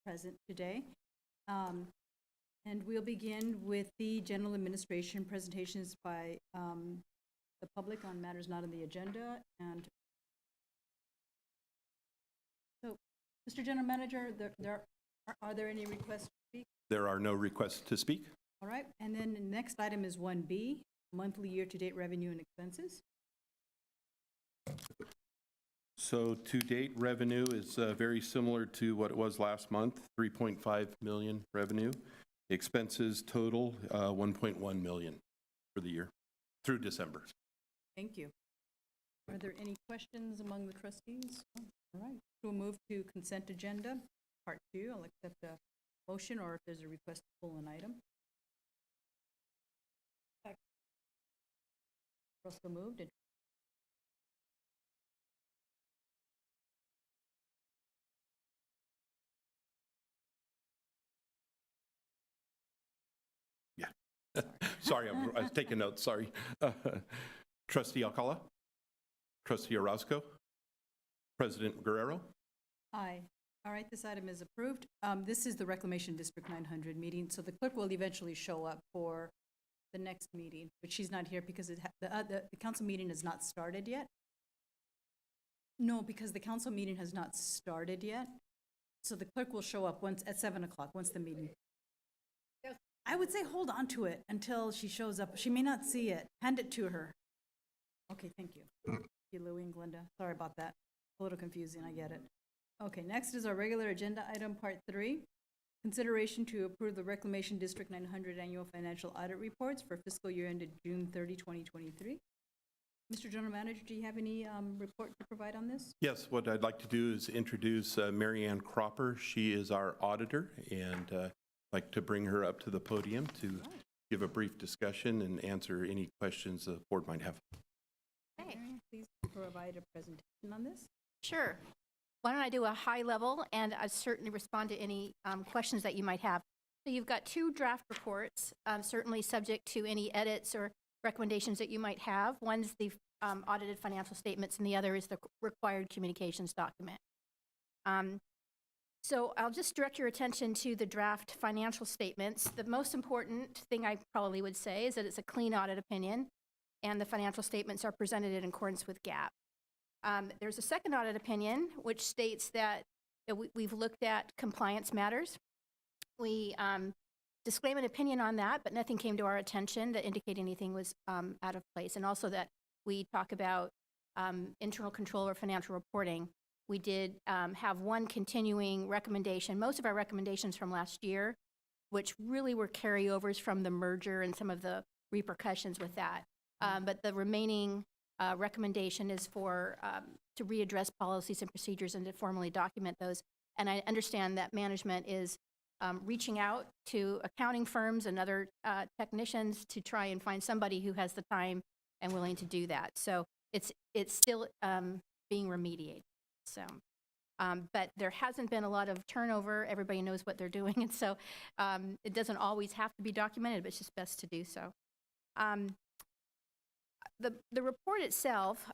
present today. And we'll begin with the general administration presentations by the public on matters not on the agenda. And so, Mr. General Manager, are there any requests to speak? There are no requests to speak. All right, and then the next item is 1B, monthly year-to-date revenue and expenses. So to date, revenue is very similar to what it was last month, 3.5 million revenue. Expenses total 1.1 million for the year through December. Thank you. Are there any questions among the trustees? All right, we'll move to consent agenda, part 2. I'll accept a motion or if there's a request to pull an item. Also moved. Yeah. Sorry, I was taking notes, sorry. Trustee Alcala? Trustee Orozco? President Guerrero? Aye. All right, this item is approved. This is the Reclamation District 900 meeting, so the clerk will eventually show up for the next meeting, but she's not here because the council meeting has not started yet. No, because the council meeting has not started yet. So the clerk will show up once at 7 o'clock, once the meeting. I would say hold on to it until she shows up. She may not see it. Hand it to her. Okay, thank you. Thank you, Louie and Glenda. Sorry about that. A little confusing, I get it. Okay, next is our regular agenda item, part 3. Consideration to approve the Reclamation District 900 annual financial audit reports for fiscal year ended June 30, 2023. Mr. General Manager, do you have any report to provide on this? Yes, what I'd like to do is introduce Mary Ann Cropper. She is our auditor, and I'd like to bring her up to the podium to give a brief discussion and answer any questions the board might have. Okay. Please provide a presentation on this. Sure. Why don't I do a high level, and I'll certainly respond to any questions that you might have. So you've got 2 draft reports, certainly subject to any edits or recommendations that you might have. One's the audited financial statements, and the other is the required communications document. So I'll just direct your attention to the draft financial statements. The most important thing I probably would say is that it's a clean audit opinion, and the financial statements are presented in accordance with GAAP. There's a second audit opinion, which states that we've looked at compliance matters. We disclaim an opinion on that, but nothing came to our attention that indicated anything was out of place. And also that we talk about internal control or financial reporting. We did have one continuing recommendation. Most of our recommendations from last year, which really were carryovers from the merger and some of the repercussions with that. But the remaining recommendation is for to readdress policies and procedures and to formally document those. And I understand that management is reaching out to accounting firms and other technicians to try and find somebody who has the time and willing to do that. So it's still being remediated. So, but there hasn't been a lot of turnover. Everybody knows what they're doing, and so it doesn't always have to be documented, but it's just best to do so. The report itself,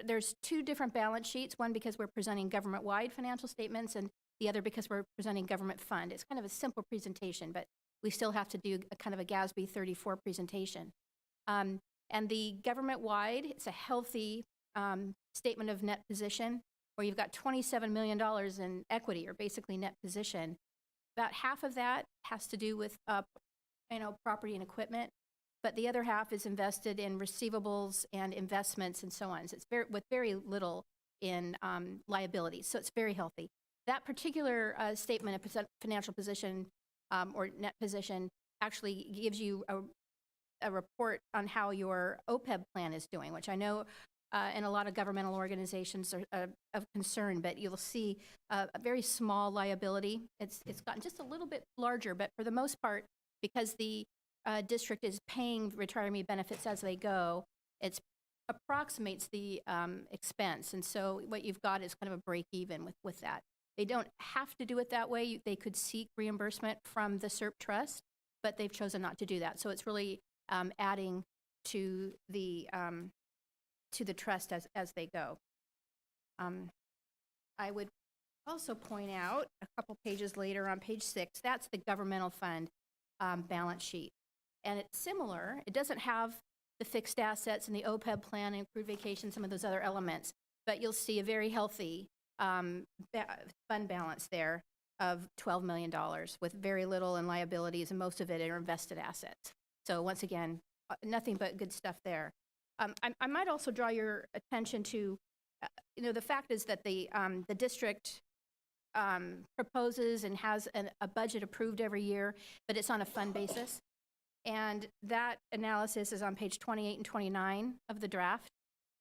there's 2 different balance sheets, one because we're presenting government-wide financial statements and the other because we're presenting government fund. It's kind of a simple presentation, but we still have to do a kind of a GASB 34 presentation. And the government-wide, it's a healthy statement of net position where you've got $27 million in equity or basically net position. About half of that has to do with property and equipment. But the other half is invested in receivables and investments and so on. So it's with very little in liabilities. So it's very healthy. That particular statement of financial position or net position actually gives you a report on how your OPEB plan is doing, which I know in a lot of governmental organizations are of concern, but you'll see a very small liability. It's gotten just a little bit larger, but for the most part, because the district is paying retiree benefits as they go, it approximates the expense. And so what you've got is kind of a break even with that. They don't have to do it that way. They could seek reimbursement from the SERP trust, but they've chosen not to do that. So it's really adding to the trust as they go. I would also point out, a couple pages later on page 6, that's the governmental fund balance sheet. And it's similar. It doesn't have the fixed assets and the OPEB plan and accrued vacation, some of those other elements, but you'll see a very healthy fund balance there of $12 million with very little in liabilities, and most of it are invested assets. So once again, nothing but good stuff there. I might also draw your attention to, the fact is that the district proposes and has a budget approved every year, but it's on a fund basis. And that analysis is on page 28 and 29 of the draft.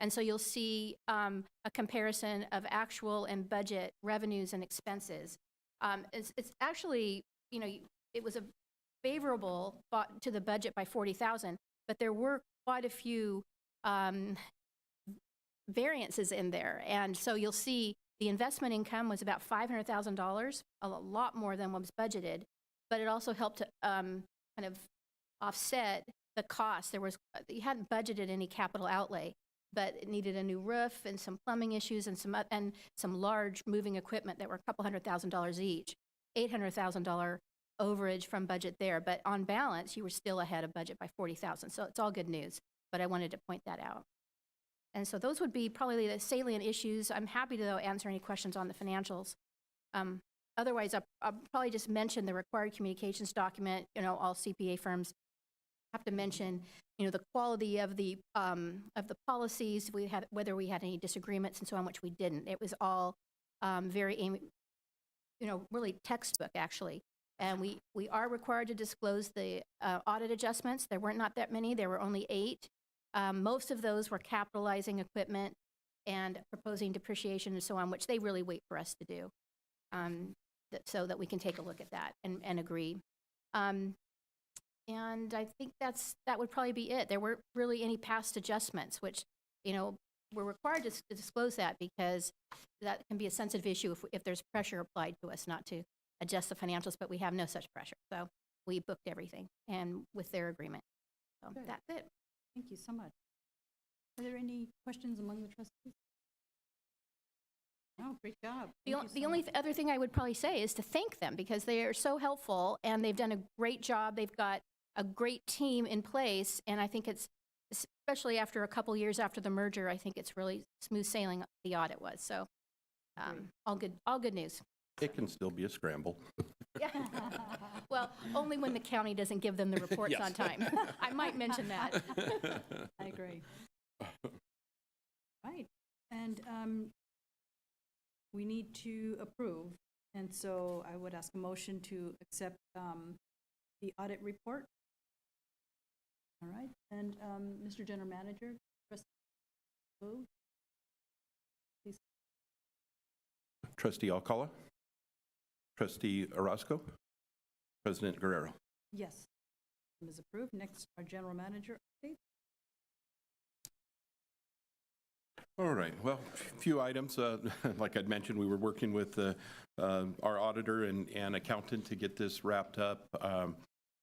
And so you'll see a comparison of actual and budget revenues and expenses. It's actually, it was a favorable to the budget by 40,000, but there were quite a few variances in there. And so you'll see the investment income was about $500,000, a lot more than what was budgeted, but it also helped to kind of offset the cost. You hadn't budgeted any capital outlay, but it needed a new roof and some plumbing issues and some large moving equipment that were a couple $100,000 each, $800,000 overage from budget there. But on balance, you were still ahead of budget by 40,000. So it's all good news, but I wanted to point that out. And so those would be probably the salient issues. I'm happy to, though, answer any questions on the financials. Otherwise, I'll probably just mention the required communications document. All CPA firms have to mention, the quality of the policies, whether we had any disagreements and so on, which we didn't. It was all very, really textbook, actually. And we are required to disclose the audit adjustments. There weren't not that many. There were only 8. Most of those were capitalizing equipment and proposing depreciation and so on, which they really wait for us to do, so that we can take a look at that and agree. And I think that would probably be it. There weren't really any past adjustments, which, we're required to disclose that because that can be a sensitive issue if there's pressure applied to us not to adjust the financials, but we have no such pressure. So we booked everything and with their agreement. So Good. That's it. Thank you so much. Are there any questions among the trustees? Oh, great job. The only other thing I would probably say is to thank them because they are so helpful and they've done a great job. They've got a great team in place, and I think it's, especially after a couple years after the merger, I think it's really smooth sailing the audit was. So all good news. It can still be a scramble. Yeah. Well, only when the county doesn't give them the reports Yes. on time. I might mention that. I agree. Right. And we need to approve. And so I would ask a motion to accept the audit report. All right. And Mr. General Manager, Trustee Wu, please. Trustee Alcala, Trustee Orozco, President Guerrero. Yes. Is approved. Next, our General Manager update. All right, well, a few items. Like I'd mentioned, we were working with our auditor and accountant to get this wrapped up.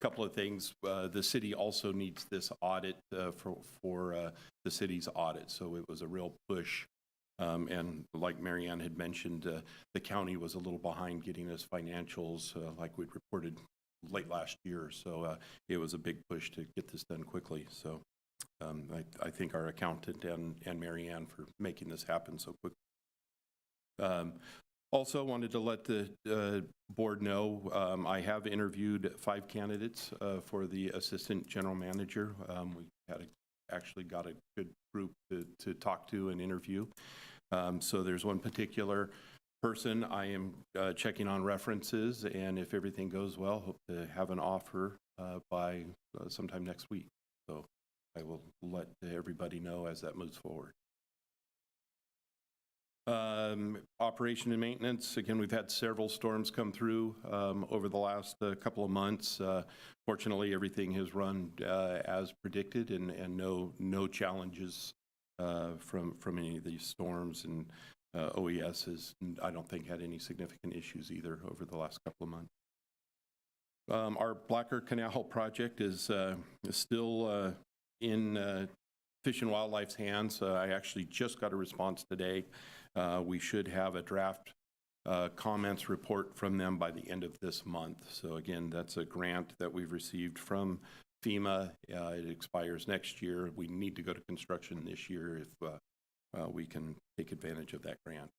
Couple of things. The city also needs this audit for the city's audit, so it was a real push. And like Marianne had mentioned, the county was a little behind getting us financials like we'd reported late last year, so it was a big push to get this done quickly. So I thank our accountant and Marianne for making this happen so quick. Also wanted to let the board know I have interviewed 5 candidates for the assistant general manager. We actually got a good group to talk to and interview. So there's one particular person I am checking on references, and if everything goes well, hope to have an offer by sometime next week. So I will let everybody know as that moves forward. Operation and maintenance, again, we've had several storms come through over the last couple of months. Fortunately, everything has run as predicted, and no challenges from any of these storms, and OES has, I don't think, had any significant issues either over the last couple of months. Our Blacker Canal project is still in Fish and Wildlife's hands. I actually just got a response today. We should have a draft comments report from them by the end of this month. So again, that's a grant that we've received from FEMA. It expires next year. We need to go to construction this year if we can take advantage of that grant.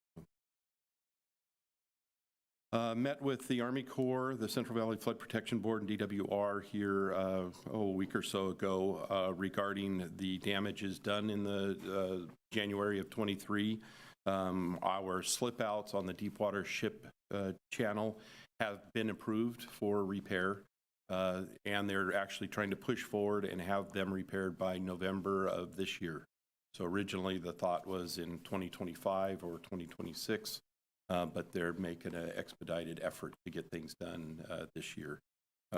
Met with the Army Corps, the Central Valley Flood Protection Board, and DWR here a week or so ago regarding the damages done in the January of 23. Our slip outs on the Deepwater Ship channel have been approved for repair, and they're actually trying to push forward and have them repaired by November of this year. So originally the thought was in 2025 or 2026. But they're making an expedited effort to get things done this year.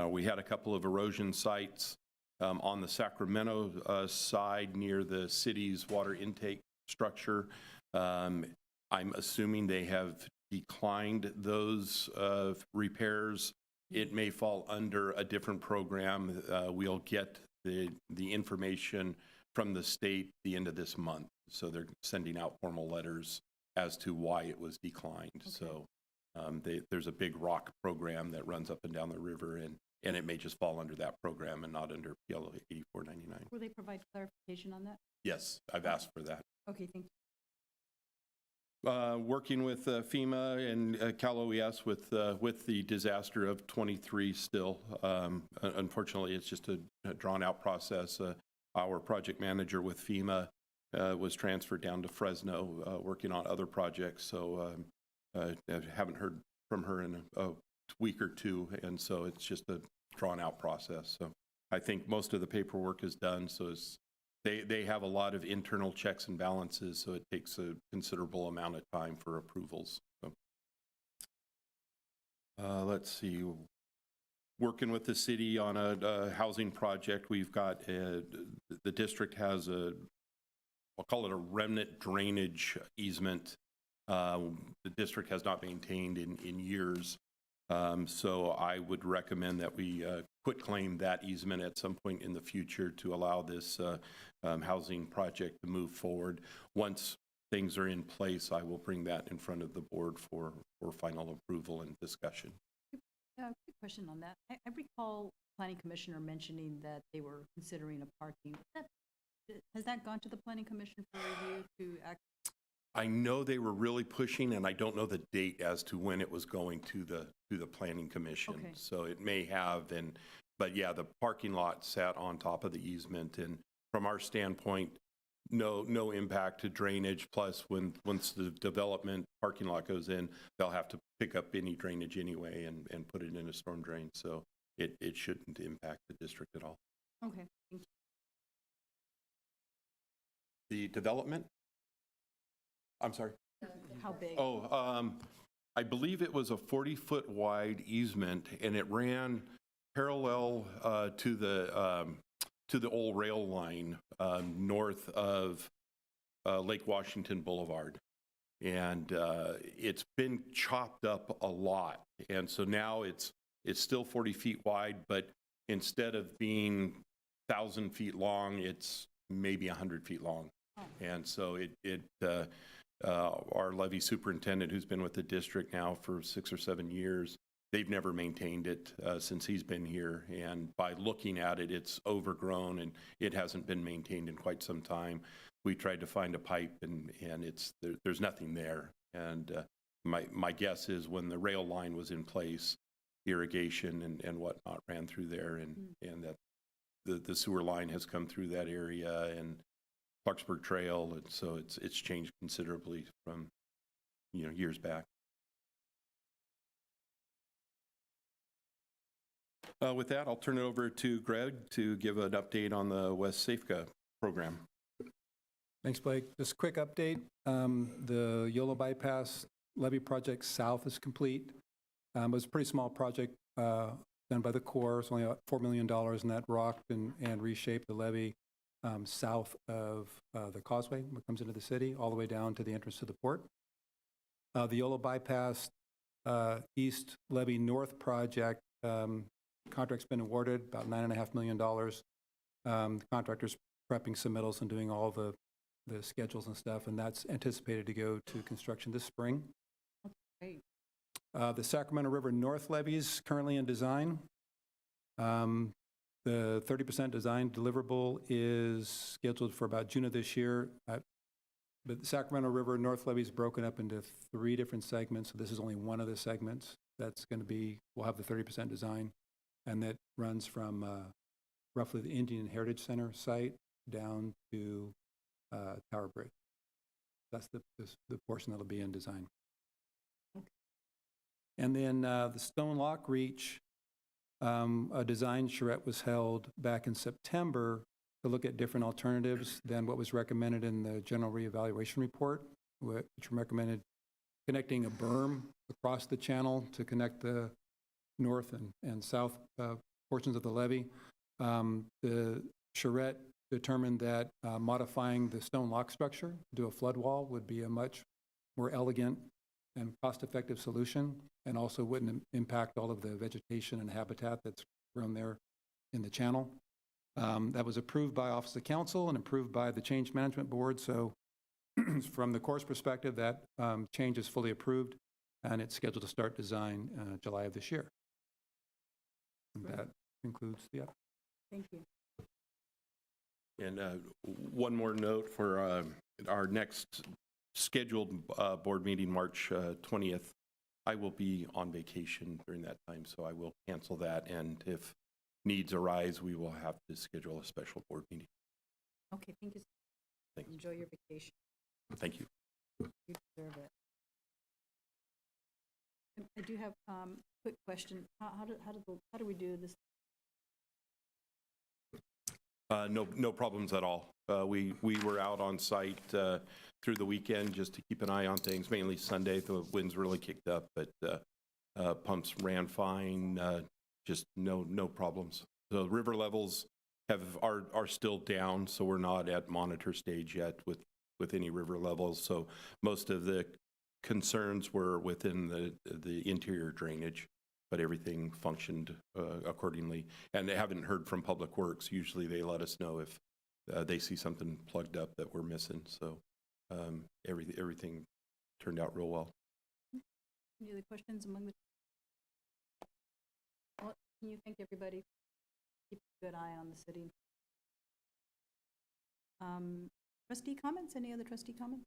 We had a couple of erosion sites on the Sacramento side near the city's water intake structure. I'm assuming they have declined those repairs. It may fall under a different program. We'll get the information from the state the end of this month. So they're sending out formal letters as to why it was declined. Okay. So there's a big rock program that runs up and down the river, and it may just fall under that program and not under PL 8499. Will they provide clarification on that? Yes, I've asked for that. Okay, thank you. Working with FEMA and Cal OES with the disaster of 23 still. Unfortunately, it's just a drawn-out process. Our project manager with FEMA was transferred down to Fresno working on other projects, so I haven't heard from her in a week or two, and so it's just a drawn-out process. So I think most of the paperwork is done, so they have a lot of internal checks and balances, so it takes a considerable amount of time for approvals. So, let's see. Working with the city on a housing project, we've got the district has I'll call it a remnant drainage easement. The district has not maintained in years. So I would recommend that we quit claim that easement at some point in the future to allow this housing project to move forward. Once things are in place, I will bring that in front of the board for final approval and discussion. Quick question on that. I recall Planning Commissioner mentioning that they were considering a parking. Has that gone to the Planning Commission for review to act? I know they were really pushing, and I don't know the date as to when it was going to the Planning Commission. Okay. So it may have, but yeah, the parking lot sat on top of the easement, and from our standpoint, no impact to drainage. Plus, once the development parking lot goes in, they'll have to pick up any drainage anyway and put it in a storm drain. So it shouldn't impact the district at all. Okay, thank you. The development? I'm sorry? How big? Oh, I believe it was a 40-foot wide easement, and it ran parallel to the old rail line north of Lake Washington Boulevard. And it's been chopped up a lot. And so now it's still 40 feet wide, but instead of being 1,000 feet long, it's maybe 100 feet long. Oh. And so our levee superintendent, who's been with the district now for 6 or 7 years, they've never maintained it since he's been here. And by looking at it, it's overgrown and it hasn't been maintained in quite some time. We tried to find a pipe and there's nothing there. And my guess is when the rail line was in place, irrigation and whatnot ran through there, and that the sewer line has come through that area and Clarksburg Trail, and so it's changed considerably from years back. With that, I'll turn it over to Greg to give an update on the West Safeca program. Thanks, Blake. Just a quick update. The Yolo Bypass levee project south is complete. It was a pretty small project done by the Corps. It's only about $4 million, and that rocked and reshaped the levee south of the causeway that comes into the city, all the way down to the entrance to the port. The Yolo Bypass East Levee North project, contract's been awarded, about $9.5 million. The contractor's prepping submittals and doing all the schedules and stuff, and that's anticipated to go to construction this spring. Great. The Sacramento River North levee is currently in design. The 30% design deliverable is scheduled for about June of this year. But the Sacramento River North levee is broken up into 3 different segments, so this is only one of the segments that's going to be, we'll have the 30% design, and that runs from roughly the Indian Heritage Center site down to Tower Bridge. That's the portion that'll be in design. And then the Stone Lock Reach, a design charrette was held back in September to look at different alternatives than what was recommended in the general reevaluation report, which recommended connecting a berm across the channel to connect the north and south portions of the levee. The charrette determined that modifying the stone lock structure to a flood wall would be a much more elegant and cost-effective solution, and also wouldn't impact all of the vegetation and habitat that's grown there in the channel. That was approved by Office of Council and approved by the Change Management Board. So from the Corps' perspective, that change is fully approved, and it's scheduled to start design July of this year. And that concludes the update. Thank you. And one more note for our next scheduled board meeting, March 20th. I will be on vacation during that time, so I will cancel that. And if needs arise, we will have to schedule a special board meeting. Okay, thank you. Thanks. Enjoy your vacation. Thank you. You deserve it. I do have a quick question. How do we do this? No problems at all. We were out on site through the weekend just to keep an eye on things, mainly Sunday. The winds really kicked up, but pumps ran fine, just no problems. The river levels are still down, so we're not at monitor stage yet with any river levels. So most of the concerns were within the interior drainage, but everything functioned accordingly. And I haven't heard from Public Works. Usually they let us know if they see something plugged up that we're missing. So everything turned out real well. Any other questions among the? Well, can you thank everybody? Keep a good eye on the city. Trustee comments? Any other trustee comments?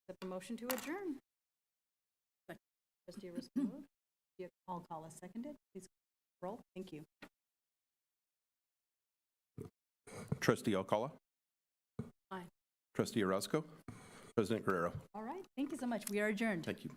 Accept the motion to adjourn. Trustee Roscoe, I'll call a seconded. Please roll. Thank you. Trustee Alcala? Aye. Trustee Orozco? President Guerrero? All right. Thank you so much. We are adjourned. Thank you.